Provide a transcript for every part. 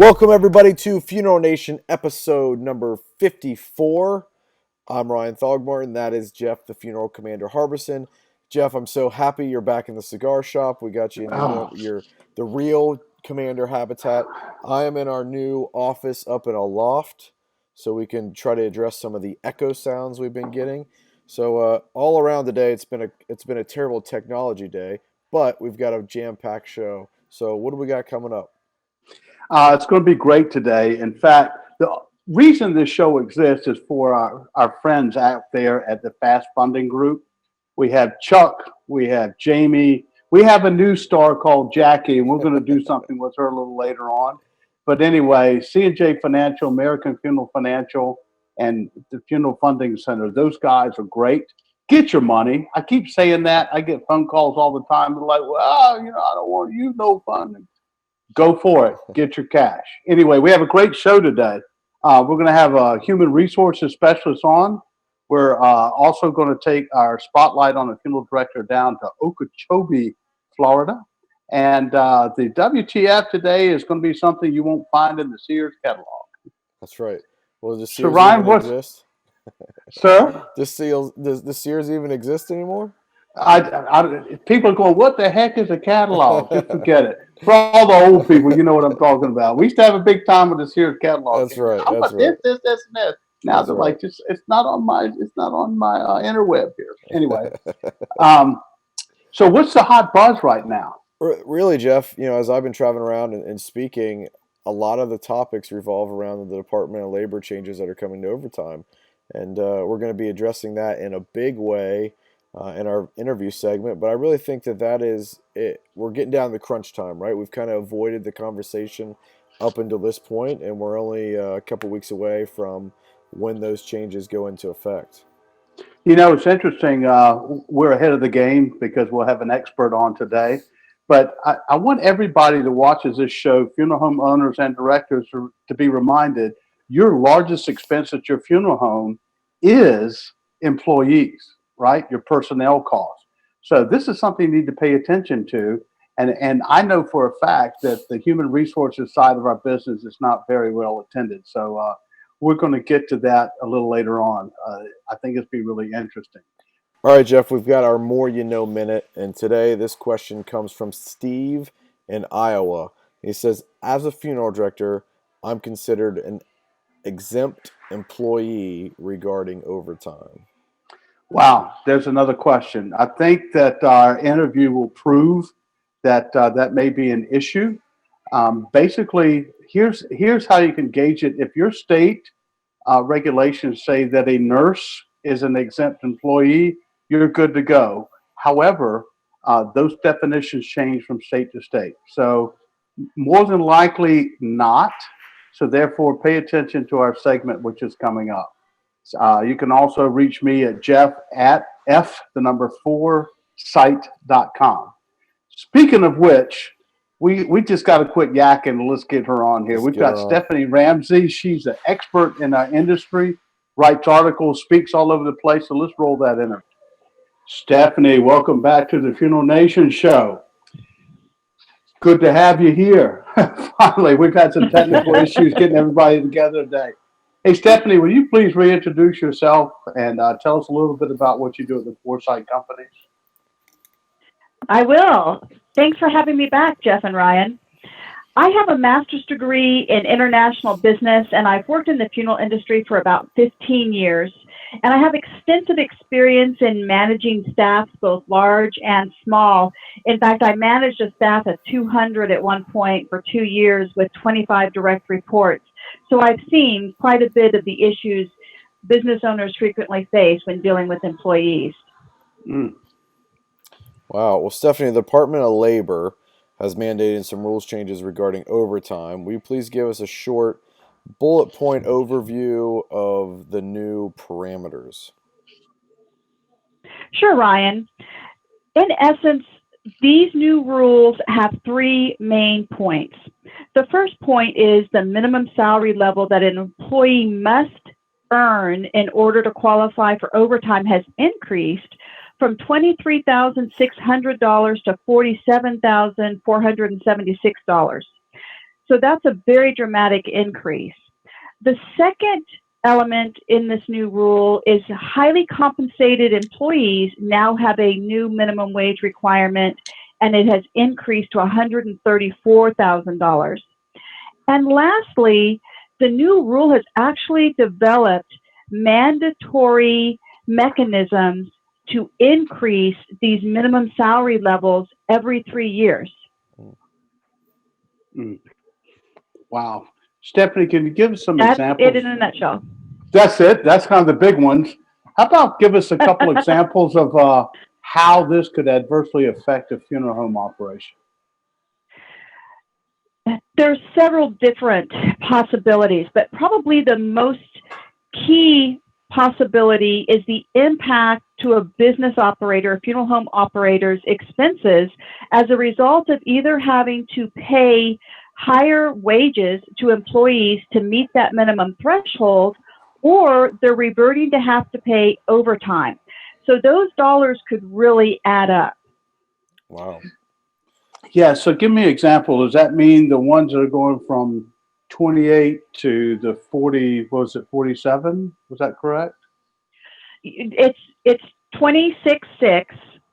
Welcome, everybody, to Funeral Nation episode number 54. I'm Ryan Thogmartin. That is Jeff, the Funeral Commander Harbison. Jeff, I'm so happy you're back in the cigar shop. We got you in the real commander habitat. I am in our new office up in a loft, so we can try to address some of the echo sounds we've been getting. So all around today, it's been a terrible technology day, but we've got a jam-packed show. So what do we got coming up? It's going to be great today. In fact, the reason this show exists is for our friends out there at the Fast Funding Group. We have Chuck, we have Jamie, we have a new star called Jackie, and we're going to do something with her a little later on. But anyway, C&J Financial, American Funeral Financial, and the Funeral Funding Center, those guys are great. Get your money. I keep saying that. I get phone calls all the time. They're like, well, I don't want you no funding. Go for it. Get your cash. Anyway, we have a great show today. We're going to have a human resources specialist on. We're also going to take our spotlight on a funeral director down to Okeechobee, Florida. And the WTF today is going to be something you won't find in the Sears catalog. That's right. Well, does So Sears Ryan, even exist? Sir? Does the Sears even exist anymore? People are going, what the heck is a catalog? Just forget it. For all the old people, you know what I'm talking about. We used to have a big time with the Sears catalog. That's right. How about this, and this? Now That's they're right. like, it's not on my interweb here. Anyway, so what's the hot buzz right now? Really, Jeff, as I've been traveling around and speaking, a lot of the topics revolve around the Department of Labor changes that are coming to overtime. And we're going to be addressing that in a big way in our interview segment. But I really think that is it. We're getting down to the crunch time, right? We've kind of avoided the conversation up until this point, and we're only a couple weeks away from when those changes go into effect. It's interesting. We're ahead of the game because we'll have an expert on today. But I want everybody that watches this show, funeral home owners and directors, to be reminded your largest expense at your funeral home is employees, right? Your personnel costs. So this is something you need to pay attention to. And I know for a fact that the human resources side of our business is not very well attended. So we're going to get to that a little later on. I think it's be really interesting. All right, Jeff, we've got our More You Know Minute, and today this question comes from Steve in Iowa. He says, as a funeral director, I'm considered an exempt employee regarding overtime. Wow, there's another question. I think that our interview will prove that that may be an issue. Basically, here's how you can gauge it. If your state regulations say that a nurse is an exempt employee, you're good to go. However, those definitions change from state to state. So more than likely not. So therefore, pay attention to our segment, which is coming up. You can also reach me at Jeff at F4site.com. Speaking of which, we just got to quit yakking. Let's get her on here. We've got Stephanie Ramsey. She's an expert in our industry, writes articles, speaks all over the place. So let's roll that in her. Stephanie, welcome back to the Funeral Nation show. Good to have you here. Finally, we've had some technical issues getting everybody together today. Hey, Stephanie, will you please reintroduce yourself and tell us a little bit about what you do at the Foresight Company? I will. Thanks for having me back, Jeff and Ryan. I have a master's degree in international business, and I've worked in the funeral industry for about 15 years. And I have extensive experience in managing staffs, both large and small. In fact, I managed a staff of 200 at one point for 2 years with 25 direct reports. So I've seen quite a bit of the issues business owners frequently face when dealing with employees. Wow. Well, Stephanie, the Department of Labor has mandated some rules changes regarding overtime. Will you please give us a short bullet point overview of the new parameters? Sure, Ryan. In essence, these new rules have three main points. The first point is the minimum salary level that an employee must earn in order to qualify for overtime has increased from $23,600 to $47,476. So that's a very dramatic increase. The second element in this new rule is highly compensated employees now have a new minimum wage requirement, and it has increased to $134,000. And lastly, the new rule has actually developed mandatory mechanisms to increase these minimum salary levels every 3 years. Mm. Wow. Stephanie, can you give us some That's examples? it in a nutshell. That's it. That's kind of the big ones. How about give us a couple examples of how this could adversely affect a funeral home operation? There's several different possibilities, but probably the most key possibility is the impact to a business operator, funeral home operator's expenses as a result of either having to pay higher wages to employees to meet that minimum threshold, or they're reverting to have to pay overtime. So those dollars could really add up. Wow. Yeah, so give me an example. Does that mean the ones that are going from 28 to the 40, what was it, 47? Was that correct? It's 26.6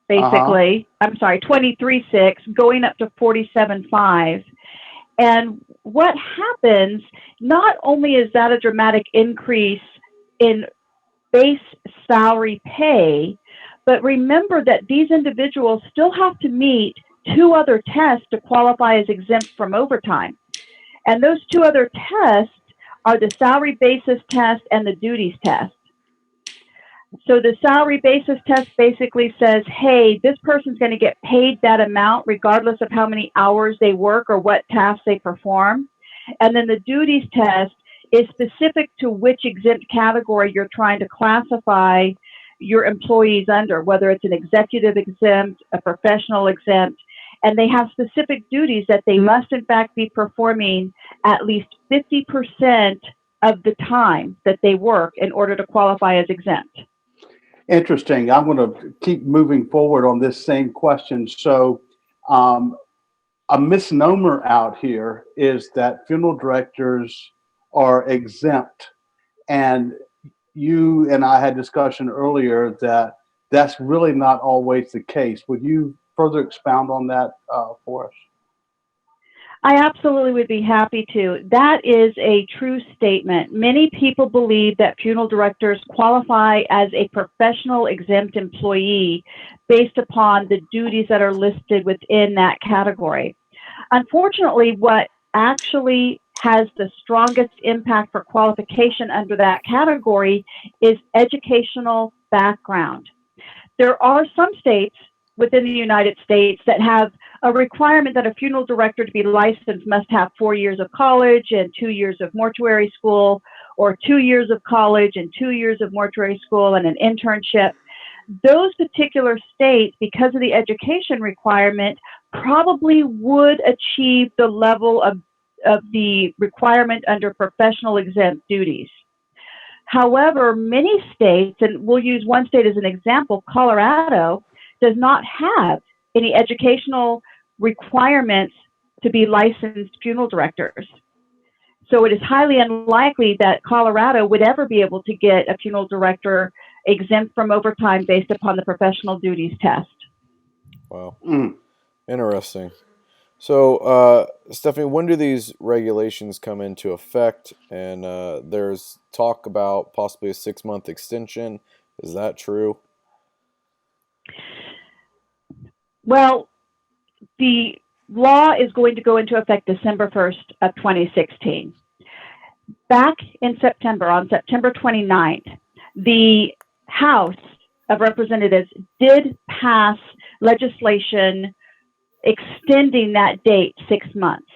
basically. I'm sorry, 23.6 going up to 47.5. And what happens, not only is that a dramatic increase in base salary pay, but remember that these individuals still have to meet 2 other tests to qualify as exempt from overtime. And those 2 other tests are the salary basis test and the duties test. So the salary basis test basically says, hey, this person's going to get paid that amount regardless of how many hours they work or what tasks they perform. And then the duties test is specific to which exempt category you're trying to classify your employees under, whether it's an executive exempt, a professional exempt, and they have specific duties that they must in fact be performing at least 50% of the time that they work in order to qualify as exempt. Interesting. I'm going to keep moving forward on this same question. So, a misnomer out here is that funeral directors are exempt. And you and I had discussion earlier that that's really not always the case. Would you further expound on that for us? I absolutely would be happy to. That is a true statement. Many people believe that funeral directors qualify as a professional exempt employee based upon the duties that are listed within that category. Unfortunately, what actually has the strongest impact for qualification under that category is educational background. There are some states within the United States that have a requirement that a funeral director to be licensed must have 4 years of college and 2 years of mortuary school, or 2 years of college and 2 years of mortuary school and an internship. Those particular states, because of the education requirement, probably would achieve the level of the requirement under professional exempt duties. However, many states, and we'll use one state as an example, Colorado, does not have any educational requirements to be licensed funeral directors. So it is highly unlikely that Colorado would ever be able to get a funeral director exempt from overtime based upon the professional duties test. Wow. Interesting. So, Stephanie, when do these regulations come into effect? And there's talk about possibly a 6-month extension. Is that true? Well, the law is going to go into effect December 1st of 2016. Back in September, on September 29th, the House of Representatives did pass legislation extending that date 6 months.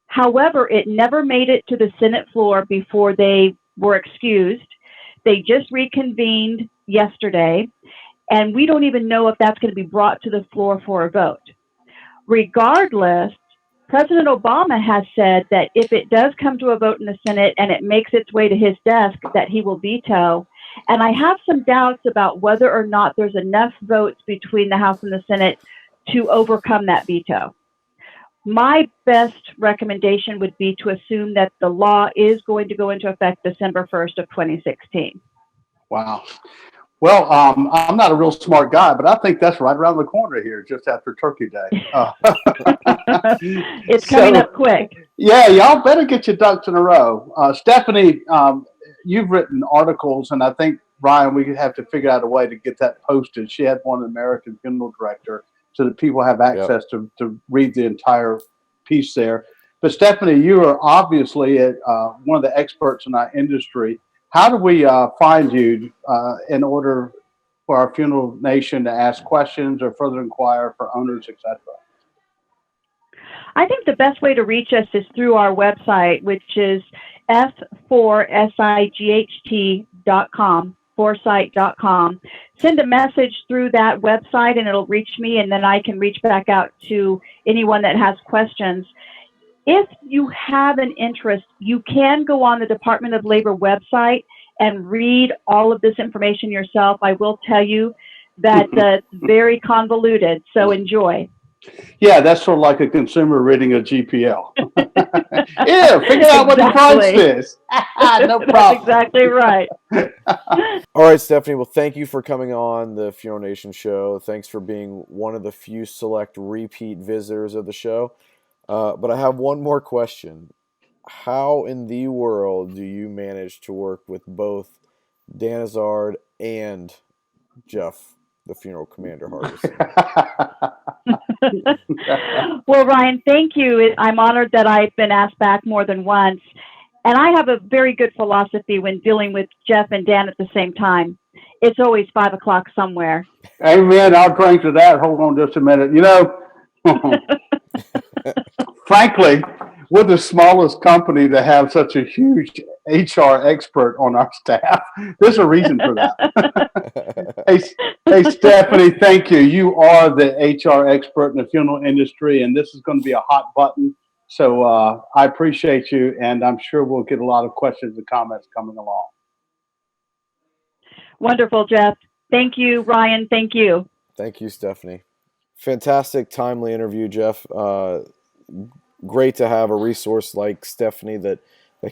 However, it never made it to the Senate floor before they were excused. They just reconvened yesterday, and we don't even know if that's going to be brought to the floor for a vote. Regardless, President Obama has said that if it does come to a vote in the Senate and it makes its way to his desk, that he will veto. And I have some doubts about whether or not there's enough votes between the House and the Senate to overcome that veto. My best recommendation would be to assume that the law is going to go into effect December 1st of 2016. Wow. Well, I'm not a real smart guy, but I think that's right around the corner here, just after Turkey Day. It's coming So, up quick. yeah, y'all better get your ducks in a row. Stephanie, you've written articles, and I think, Ryan, we have to figure out a way to get that posted. She had one American Funeral Director so that people have Yep. access to read the entire piece there. But Stephanie, you are obviously one of the experts in our industry. How do we find you in order for our Funeral Nation to ask questions or further inquire for owners, etc.? I think the best way to reach us is through our website, which is f4sight.com, foresight.com. Send a message through that website and it'll reach me, and then I can reach back out to anyone that has questions. If you have an interest, you can go on the Department of Labor website and read all of this information yourself. I will tell you that it's very convoluted, so enjoy. Yeah, that's sort of like a consumer reading a GPL. Yeah, figure out what the price Exactly. is. No That's problem. exactly right. All right, Stephanie. Well, thank you for coming on the Funeral Nation show. Thanks for being one of the few select repeat visitors of the show. But I have one more question. How in the world do you manage to work with both Dan Azard and Jeff, the funeral commander Harbison? Well, Ryan, thank you. I'm honored that I've been asked back more than once. And I have a very good philosophy when dealing with Jeff and Dan at the same time. It's always 5 o'clock somewhere. Amen. I'll drink to that. Hold on just a minute. Frankly, we're the smallest company to have such a huge HR expert on our staff. There's a reason for that. Hey, Stephanie, thank you. You are the HR expert in the funeral industry, and this is going to be a hot button. So I appreciate you, and I'm sure we'll get a lot of questions and comments coming along. Wonderful, Jeff. Thank you, Ryan. Thank you. Thank you, Stephanie. Fantastic, timely interview, Jeff. Great to have a resource like Stephanie that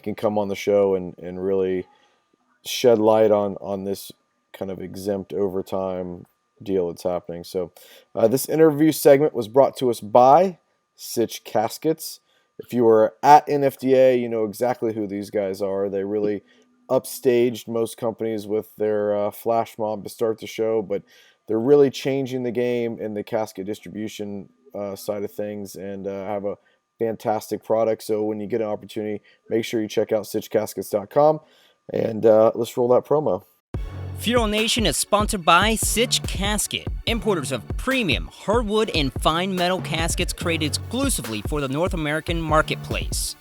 can come on the show and really shed light on this kind of exempt overtime deal that's happening. So this interview segment was brought to us by Sitch Caskets. If you were at NFDA, you know exactly who these guys are. They really upstaged most companies with their flash mob to start the show, but they're really changing the game in the casket distribution side of things and have a fantastic product. So when you get an opportunity, make sure you check out sitchcaskets.com. And let's roll that promo. Funeral Nation is sponsored by Sitch Casket, importers of premium hardwood and fine metal caskets created exclusively for the North American marketplace.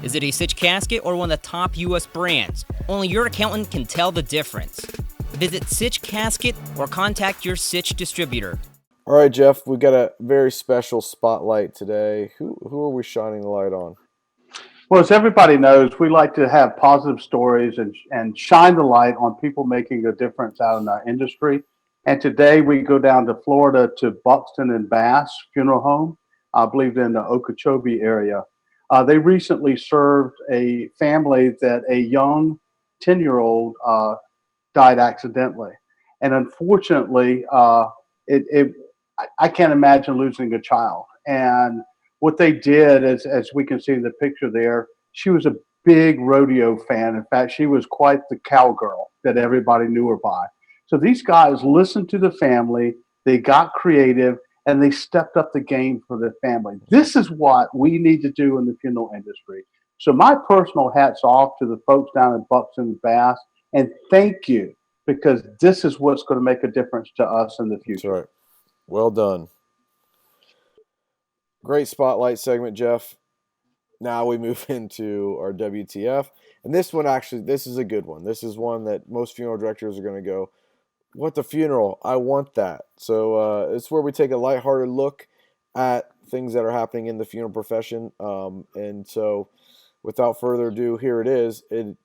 Is it a Sitch casket or one of the top U.S. brands? Only your accountant can tell the difference. Visit Sitch Casket or contact your Sitch distributor. All right, Jeff, we got a very special spotlight today. Who are we shining the light on? Well, as everybody knows, we like to have positive stories and shine the light on people making a difference out in our industry. And today we go down to Florida to Buxton and Bass Funeral Home, I believe in the Okeechobee area. They recently served a family that a young 10-year-old died accidentally. And unfortunately, I can't imagine losing a child. And what they did, as we can see in the picture there, she was a big rodeo fan. In fact, she was quite the cowgirl that everybody knew her by. So these guys listened to the family, they got creative, and they stepped up the game for the family. This is what we need to do in the funeral industry. So my personal hat's off to the folks down at Buxton and Bass, and thank you, because this is what's going to make a difference to us in the future. That's right. Well done. Great spotlight segment, Jeff. Now we move into our WTF. And this one, actually, this is a good one. This is one that most funeral directors are going to go, what the funeral? I want that. So it's where we take a lighthearted look at things that are happening in the funeral profession. And so without further ado, here it is.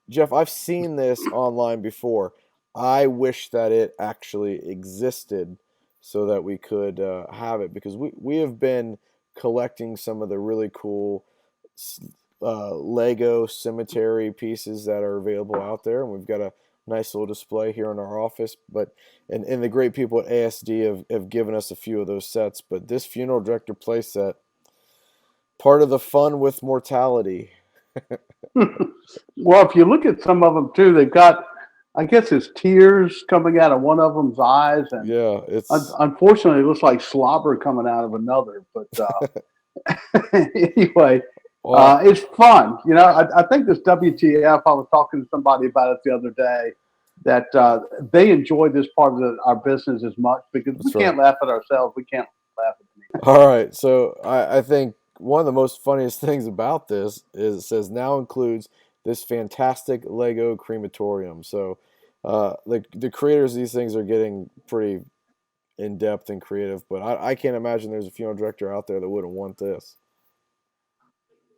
Jeff, I've seen this online before. I wish that it actually existed so that we could have it, because we have been collecting some of the really cool Lego cemetery pieces that are available out there, and we've got a nice little display here in our office. But and the great people at ASD have given us a few of those sets. But this funeral director play set, part of the fun with mortality. Well, if you look at some of them too, they've got, I guess it's tears coming out of one of them's eyes, and Yeah, it's unfortunately it looks like slobber coming out of another. But anyway, it's fun. You know, I think this WTF. I was talking to somebody about it the other day, that they enjoy this part of our business as much because we can't laugh at ourselves. We can't laugh at them. All right, so I think one of the most funniest things about this is it says now includes this fantastic Lego crematorium. So the creators of these things are getting pretty in depth and creative, but I can't imagine there's a funeral director out there that wouldn't want this.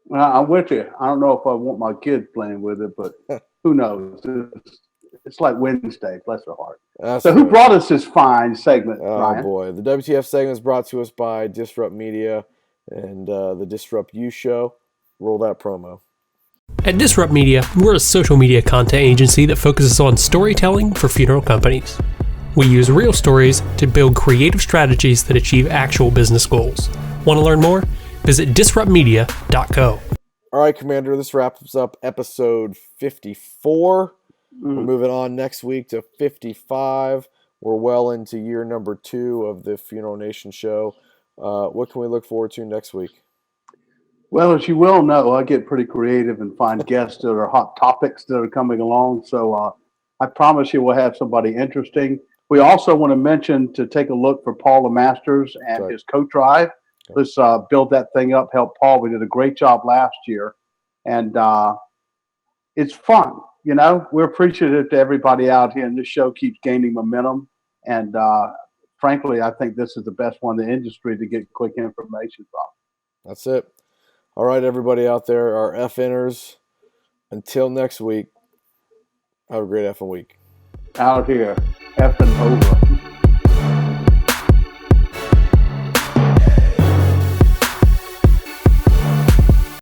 Well, I'm with you. I don't know if I want my kids playing with it, but who knows? It's like Wednesday, bless her heart. So who brought us this fine segment, Ryan? Oh, boy. The WTF segment is brought to us by Disrupt Media and the Disrupt You Show. Roll that promo. At Disrupt Media, we're a social media content agency that focuses on storytelling for funeral companies. We use real stories to build creative strategies that achieve actual business goals. Want to learn more? Visit disruptmedia.co. All right, Commander, this wraps up episode 54. We're moving on next week to 55. We're well into year number 2 of the Funeral Nation show. What can we look forward to next week? Well, as you well know, I get pretty creative and find guests that are hot topics that are coming along. So I promise you we'll have somebody interesting. We also want to mention to take a look for Paul Masters and his coat drive. Let's build that thing up, help Paul. We did a great job last year. And it's fun. You know, we're appreciative to everybody out here, and this show keeps gaining momentum. And frankly, I think this is the best one in the industry to get quick information from. That's it. All right, everybody out there, our F-inners. Until next week, have a great effing week. Out here, effing over.